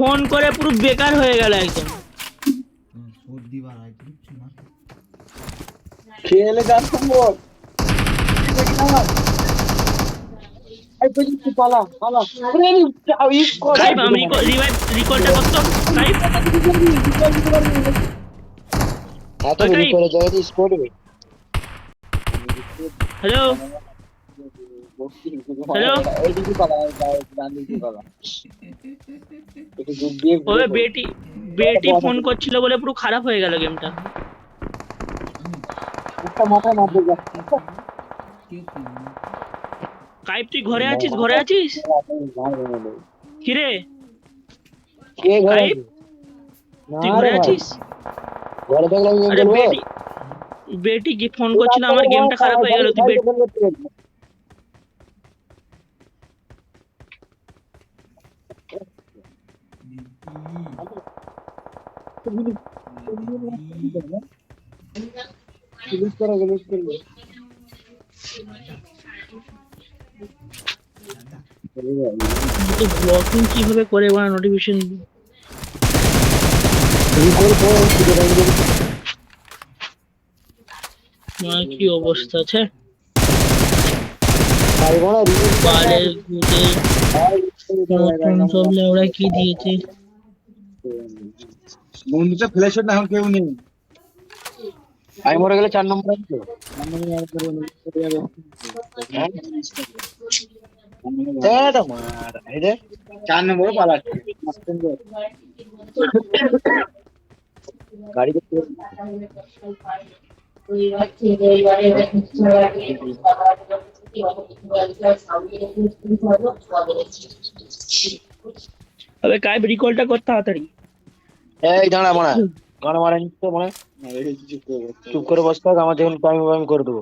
Phone করে পুরো বেকার হয়ে গেল একদম। খেলে যাস সম্ভব পালা পালা গাইব আমি রিকলটা করতো গাইব। এত ওই রিলি গাইব, করে যায় স্কোর হ্যালো হ্যালো। এইদিকে পালা ডান দিকে পালা একটু দূর দিয়ে ঘুরে ওই পড় বেটি বেটি ফোন করছিল বলে পুরো খারাপ হয়ে গেল গেমটা। একটা মাথায় মারতে যাচ্ছে গাইব তুই ঘরে আছিস, ঘরে আছিস? কিরে কে ঘরে গাইব আছে তুই না রে ঘরে ভাই আছিস? ঘরে থাকলে আমি গেম আরে খেলবো বেটি বেটি কি ফোন করছিল, আমার গেমটা খারাপ হয়ে গেল। তুই বেটি তো ব্লকিং কিভাবে করে বা নোটিফিকেশন কি অবস্থা আছে পালের গুদে নতুন সব লেওড়া কি দিয়েছে। বন্ধুটা ফ্ল্যাশ না এখন কেউ নেই আমি মরে গেলে 4 নম্বর আছে তো মার এটা 4 নম্বরে পালাচ্ছে গাড়ি করতে আবে গাইব রিকলটা কর তাড়াতাড়ি। এই দাঁড়া মারা গান মারা নিচ্ছে মানে চুপ করে বসতে থাক আমার যখন টাইম আমি করে দেবো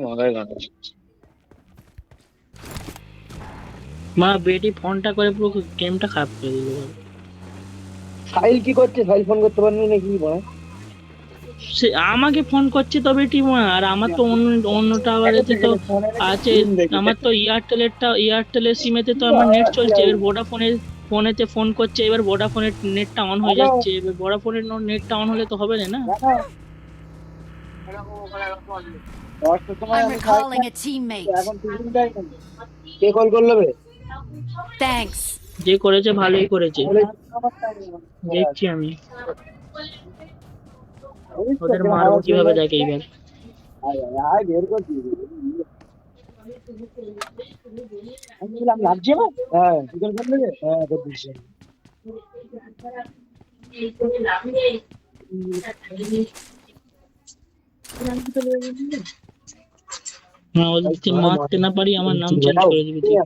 মজাই গান মা বেটি ফোনটা করে পুরো গেমটা খারাপ করে দিল। সাহিল কি করছে সাহিল ফোন করতে পারেনি নাকি বল সে আমাকে ফোন করছে তো বেটি মা, আর আমার তো অন্য টাওয়ারেতে তো আছে। আমার তো এয়ারটেলের সিমেতে তো আমার নেট চলছে, এবার ভোডাফোনের ফোনেতে ফোন করছে, এবার ভোডাফোনের নেটটা অন হয়ে যাচ্ছে। এবার ভোডাফোনের নেটটা অন হলে তো হবে না। I'm recalling a teammate. K call করলো বে Thanks. যে করেছে ভালোই করেছে, দেখছি আমি ওদের মারবো কিভাবে দেখে এইবার। বের করছি আমি বললাম লাগছে না হ্যাঁ চিকেন করলে হ্যাঁ করতেছি না ওদের যদি মারতে না পারি আমার নাম চেঞ্জ করে দিবি তুই।